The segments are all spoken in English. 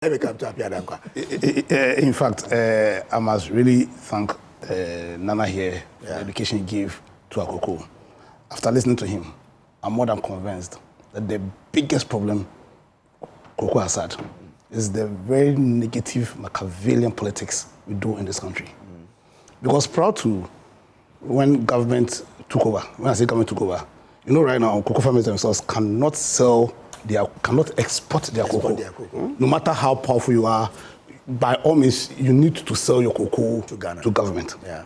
Let me come to Appiah Danquah. In fact, I must really thank Nana here for the education he gave to Akoko. After listening to him, I'm more than convinced that the biggest problem Akoko has had is the very negative Machiavellian politics we do in this country. Because prior to when government took over, when I say government took over, you know right now, cocoa farmers themselves cannot export their cocoa. No matter how powerful you are, by all means, you need to sell your cocoa to government. Yeah.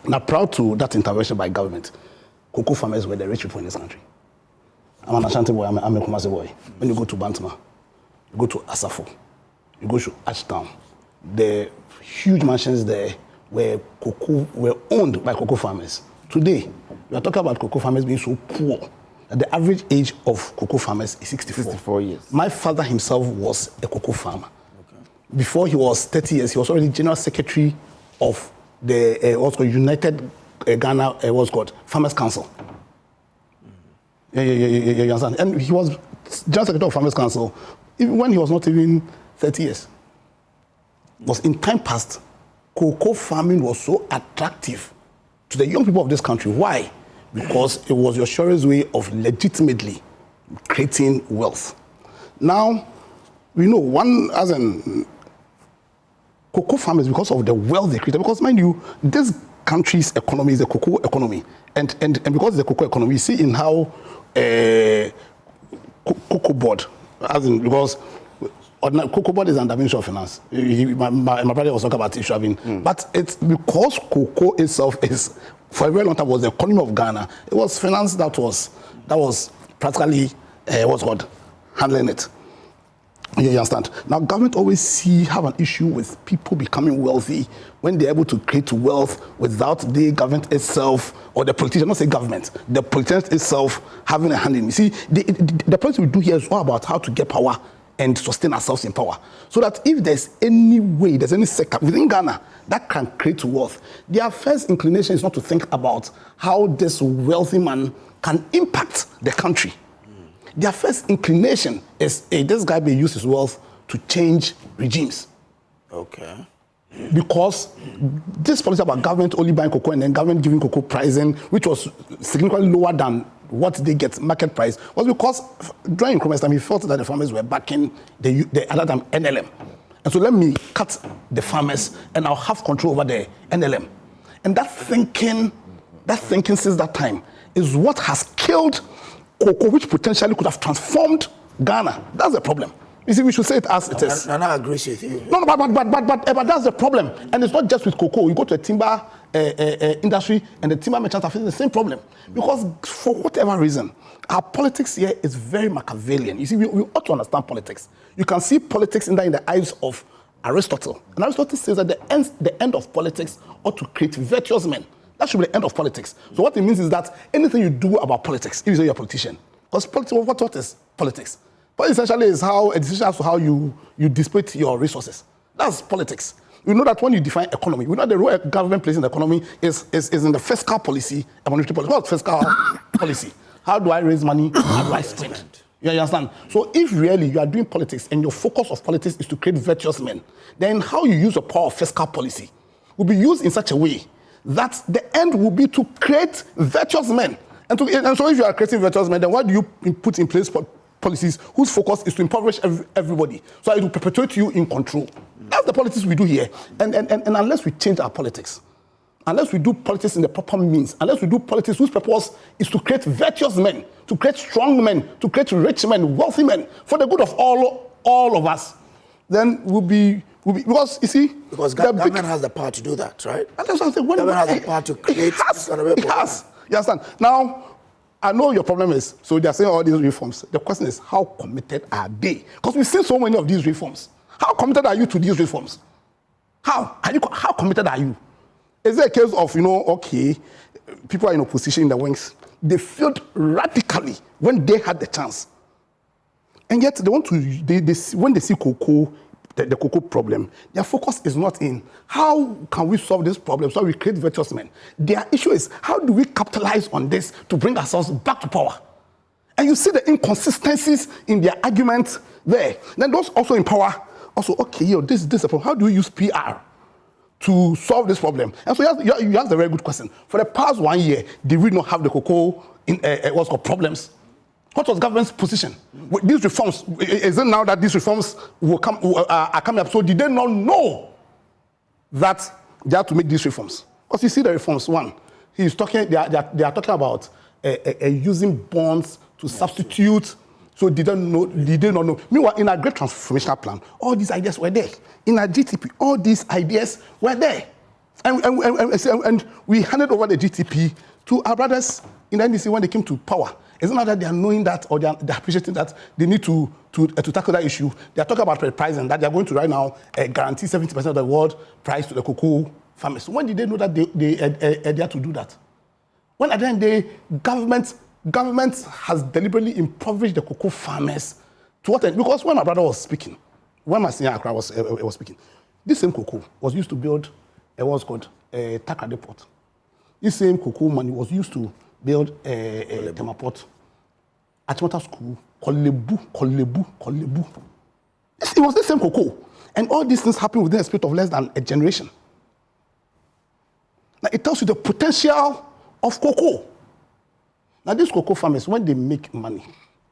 Now, prior to that intervention by government, cocoa farmers were the rich people in this country. I'm an Ashanti boy, I'm a Kumasi boy. When you go to Bantama, you go to Asafo, you go to Ashtown, the huge mansions there where cocoa were owned by cocoa farmers. Today, we are talking about cocoa farmers being so poor that the average age of cocoa farmers is 64 years. My father himself was a cocoa farmer. Okay. Before he was 30 years, he was already general secretary of the what's called United Ghana what's called Farmers Council. You understand? And he was general secretary of Farmers Council even when he was not even 30 years. Because in time past, cocoa farming was so attractive to the young people of this country. Why? Because it was your surest way of legitimately creating wealth. Now, we know cocoa farmers, because of the wealth they created, because mind you, this country's economy is a cocoa economy. And because it's a cocoa economy, you see in how cocoa board, because cocoa board is under Ministry of Finance. My brother was talking about issue having, but it's because cocoa itself is, for a very long time, was the economy of Ghana. It was finance that was practically what's called handling it. You understand? Now, government always have an issue with people becoming wealthy when they're able to create wealth without the government itself or the politician, not say government, the politician itself having a hand in it. You see, the policy we do here is all about how to get power and sustain ourselves in power. So that if there's any way, there's any sector within Ghana that can create wealth, their first inclination is not to think about how this wealthy man can impact the country. Their first inclination is, hey, this guy may use his wealth to change regimes. Okay. Because this policy about government only buying cocoa and then government giving cocoa pricing, which was significantly lower than what they get market price, was because during Nkrumah's time, he felt that the farmers were backing the other time NLM. And so let me cut the farmers and I'll have control over the NLM. And that thinking since that time is what has killed cocoa, which potentially could have transformed Ghana. That's the problem. You see, we should say it as it is. And I agree with you. No, but that's the problem. And it's not just with cocoa. You go to the timber industry and the timber merchants are facing the same problem. Because for whatever reason, our politics here is very Machiavellian. You see, we ought to understand politics. You can see politics in the eyes of Aristotle. And Aristotle says that the end of politics ought to create virtuous men. That should be the end of politics. So what it means is that anything you do about politics, if you say you're a politician, because politics, what is politics? Politics essentially is a decision as to how you dissipate your resources. That's politics. We know that when you define economy, we know the role government plays in the economy is in the fiscal policy and monetary policy. What's fiscal policy? How do I raise money? How do I spend? You understand? So if really you are doing politics and your focus of politics is to create virtuous men, then how you use the power of fiscal policy will be used in such a way that the end will be to create virtuous men. And so if you are creating virtuous men, then why do you put in place policies whose focus is to impoverish everybody, so it will perpetuate you in control? That's the politics we do here. And unless we change our politics, unless we do politics in the proper means, unless we do politics whose purpose is to create virtuous men, to create strong men, to create rich men, wealthy men, for the good of all of us, then we'll be because you see, because government has the power to do that, right? And that's what I'm saying. Government has the power to create. It has. You understand? Now, I know your problem is, so they're saying all these reforms. The question is, how committed are they? Because we've seen so many of these reforms. How committed are you to these reforms? How committed are you? Is there a case of, okay, people are in opposition in the wings. They failed radically when they had the chance. And yet, when they see cocoa, the cocoa problem, their focus is not in how can we solve this problem so we create virtuous men. Their issue is how do we capitalize on this to bring ourselves back to power. And you see the inconsistencies in their arguments there. Then those also in power also, okay, this is a problem. How do we use PR to solve this problem? And so you asked a very good question. For the past 1 year, did we not have the cocoa in what's called problems? What was government's position? With these reforms, is it now that these reforms are coming up? So did they not know that they have to make these reforms? Because you see the reforms, one, they are talking about using bonds to substitute. So did they not know? Meanwhile, in our great transformational plan, all these ideas were there. In our GTP, all these ideas were there. And we handed over the GTP to our brothers in the NDC when they came to power. It's not that they are knowing that or they're appreciating that they need to tackle that issue. They are talking about pricing, that they are going to right now guarantee 70% of the world price to the cocoa farmers. When did they know that they had to do that? When at the end of the day, government has deliberately impoverished the cocoa farmers to what end? Because when my brother was speaking, when my senior Accra was speaking, this same cocoa was used to build what's called a Takrade port. This same cocoa money was used to build a Tema port, Achimota school, Kolebu. It was the same cocoa. And all these things happened within a space of less than a generation. Now it tells you the potential of cocoa. Now these cocoa farmers, when they make money,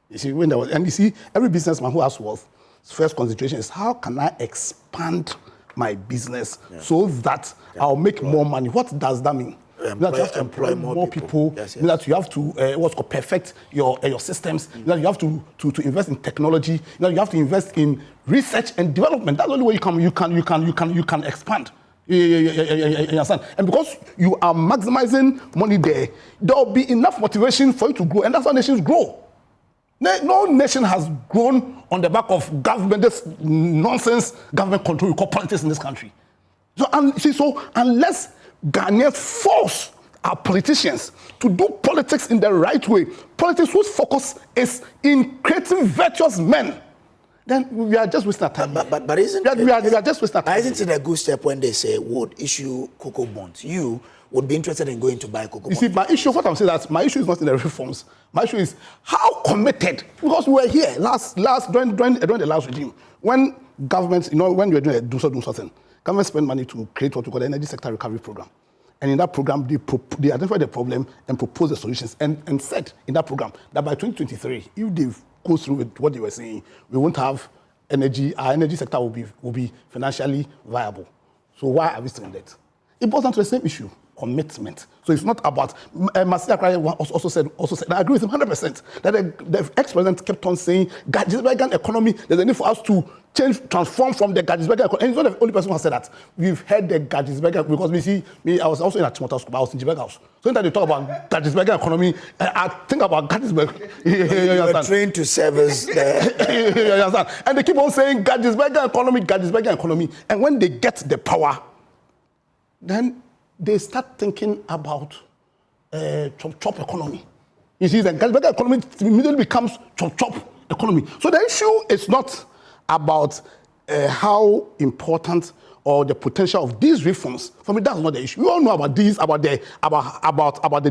you see, and you see, every businessman who has wealth, his first concentration is how can I expand my business so that I'll make more money? What does that mean? That you have to employ more people. Yes. That you have to perfect your systems. That you have to invest in technology. That you have to invest in research and development. That's the only way you can expand. You understand? And because you are maximizing money there will be enough motivation for you to grow, and that's how nations grow. No nation has grown on the back of government, this nonsense government control we call politics in this country. So unless Ghanaians force our politicians to do politics in the right way, politics whose focus is in creating virtuous men, then we are just wasting our time. But isn't we are just wasting our time. Isn't it a good step when they say would issue cocoa bonds? You would be interested in going to buy cocoa bonds. You see, my issue, what I'm saying is that my issue is not in the reforms. My issue is how committed, because we were here during the last regime, when governments, when we were doing do something, government spent money to create what we call the Energy Sector Recovery Program. And in that program, they identified the problem and proposed the solutions and said in that program that by 2023, if they go through with what they were saying, we won't have energy, our energy sector will be financially viable. So why are we still in debt? It boils down to the same issue, commitment. So it's not about, Masih Akrai also said, and I agree with him 100%, that the ex-president kept on saying, Gagisbergen economy, there's a need for us to transform from the Gagisbergen economy. And he's not the only person who has said that. We've heard the Gagisbergen, because I was also in Achimota school, I was in Jibega House. So anytime they talk about Gagisbergen economy, I think about Gagisberg. You were trained to service there. You understand? And they keep on saying Gagisbergen economy. And when they get the power, then they start thinking about chop economy. You see, the Gagisbergen economy immediately becomes chop economy. So the issue is not about how important or the potential of these reforms. For me, that's not the issue. We all know about these, about the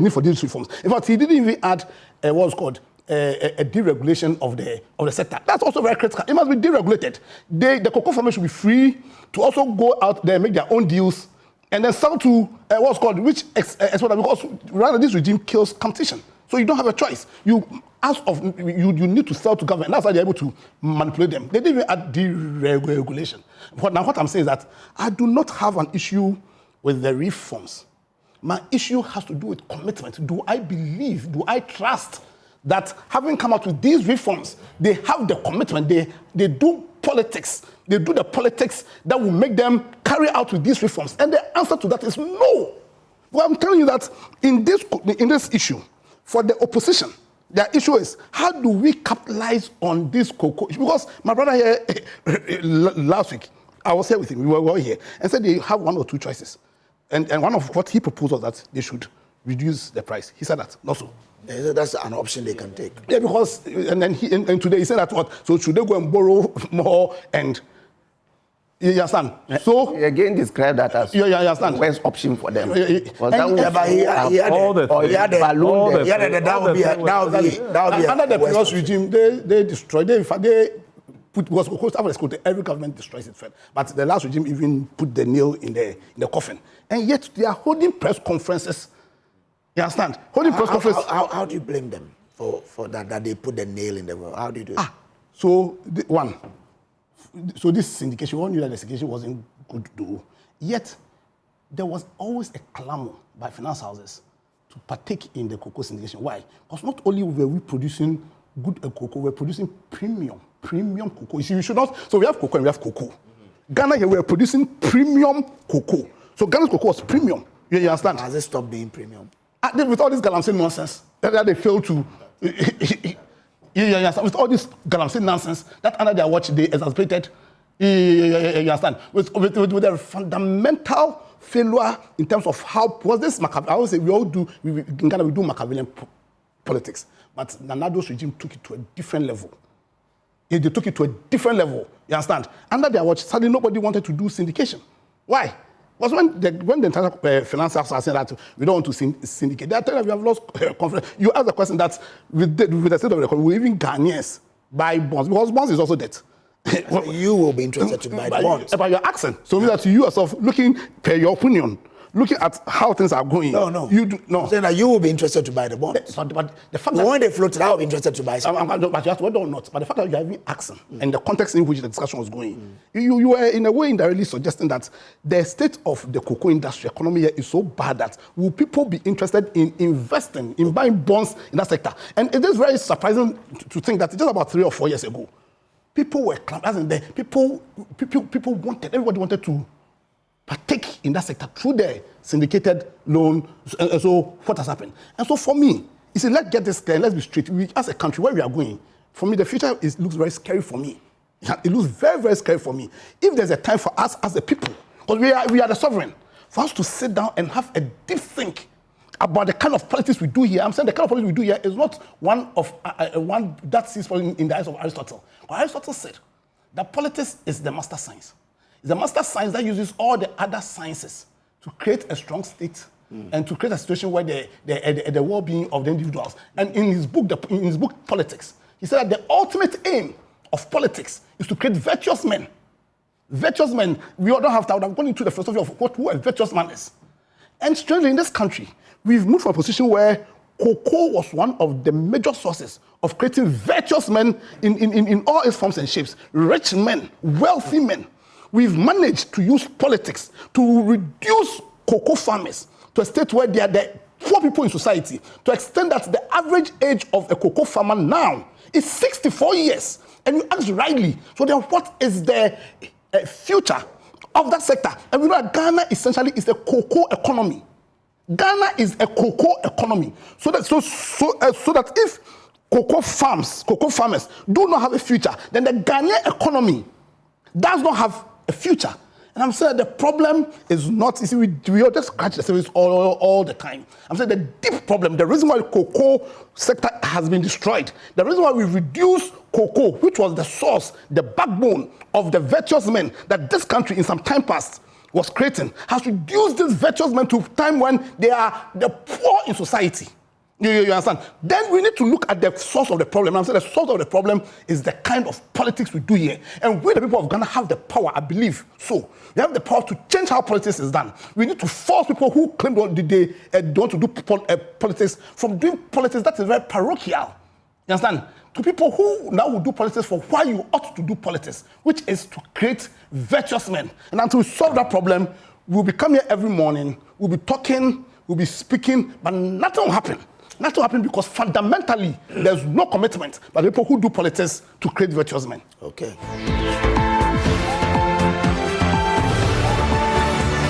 need for these reforms. In fact, he didn't even add what's called a deregulation of the sector. That's also very critical. It must be deregulated. The cocoa farmers should be free to also go out there and make their own deals and then sell to what's called rich exporter, because rather this regime kills competition. So you don't have a choice. You need to sell to government. And that's how they're able to manipulate them. They didn't even add deregulation. But now what I'm saying is that I do not have an issue with the reforms. My issue has to do with commitment. Do I believe, do I trust that having come out with these reforms, they have the commitment, they do politics, they do the politics that will make them carry out with these reforms? And the answer to that is no. Well, I'm telling you that in this issue, for the opposition, their issue is how do we capitalize on this cocoa? Because my brother here last week, I was here with him, we were all here, and said they have one or two choices. And one of what he proposed was that they should reduce the price. He said that, not so. That's an option they can take. Yeah, because, and then and today he said that what? So should they go and borrow more and, you understand? So he again described that as you understand? the worst option for them. That would be under the previous regime, they destroyed, because cocoa, every government destroys it first. But the last regime even put the nail in the coffin. And yet they are holding press conferences. You understand? Holding press conferences. How do you blame them for that they put the nail in the wall? How do you do it? So this syndication, one knew that the syndication wasn't good to do. Yet there was always a clamor by finance houses to partake in the cocoa syndication. Why? Because not only were we producing good cocoa, we're producing premium cocoa. You see, you should not. So we have cocoa and we have cocoa. Ghana here, we're producing premium cocoa. So Ghana's cocoa was premium. You understand? Has it stopped being premium? With all this galamsey nonsense, that they fail to. You understand? With all this galamsey nonsense, that under their watch they exacerbated. You understand? With a fundamental failure in terms of how was this Machiavellian. I always say in Ghana we do Machiavellian politics, but Nanado's regime took it to a different level. They took it to a different level. You understand? Under their watch, suddenly nobody wanted to do syndication. Why? Because when the international finance houses are saying that we don't want to syndicate, they are telling us we have lost confidence. You ask the question that with the state of the economy, will even Ghanaians buy bonds? Because bonds is also debt. You will be interested to buy the bonds. About your accent. So that you yourself, looking per your opinion, looking at how things are going. No. You do, no. I'm saying that you will be interested to buy the bonds. But the fact that when they floated, I will be interested to buy some. But you have to whether or not. But the fact that you have even accent and the context in which the discussion was going, you were in a way indirectly suggesting that the state of the cocoa industry economy here is so bad that will people be interested in investing, in buying bonds in that sector? And it is very surprising to think that just about 3 or 4 years ago, people were people wanted, everybody wanted to partake in that sector through the syndicated loan. And so what has happened? And so for me, you see, let's get this clear, let's be straight. We, as a country, where we are going, for me, the future looks very scary for me. It looks very, very scary for me. If there's a time for us as a people, because we are the sovereign, for us to sit down and have a deep think about the kind of politics we do here. I'm saying the kind of politics we do here is not one that sees in the eyes of Aristotle. But Aristotle said that politics is the master science. It's the master science that uses all the other sciences to create a strong state and to create a situation where the well-being of the individuals. And in his book, Politics, he said that the ultimate aim of politics is to create virtuous men. Virtuous men, we all don't have to. I'm going into the philosophy of who a virtuous man is. And strangely, in this country, we've moved from a position where cocoa was one of the major sources of creating virtuous men in all its forms and shapes. Rich men, wealthy men. We've managed to use politics to reduce cocoa farmers to a state where they are the poor people in society, to extend that the average age of a cocoa farmer now is 64 years. And you ask rightly, so then what is the future of that sector? And we know that Ghana essentially is a cocoa economy. Ghana is a cocoa economy. So that if cocoa farmers do not have a future, then the Ghanaian economy does not have a future. And I'm saying the problem is not, you see, we all just scratch the surface all the time. I'm saying the deep problem, the reason why the cocoa sector has been destroyed, the reason why we reduced cocoa, which was the source, the backbone of the virtuous men that this country in some time past was creating, has reduced these virtuous men to a time when they are the poor in society. You understand? Then we need to look at the source of the problem. I'm saying the source of the problem is the kind of politics we do here. And we, the people of Ghana, have the power, I believe. So we have the power to change how politics is done. We need to force people who claim they want to do politics from doing politics that is very parochial. You understand? To people who now will do politics for why you ought to do politics, which is to create virtuous men. And until we solve that problem, we'll be coming here every morning, we'll be talking, we'll be speaking, but nothing will happen. Nothing will happen because fundamentally, there's no commitment by the people who do politics to create virtuous men. Okay.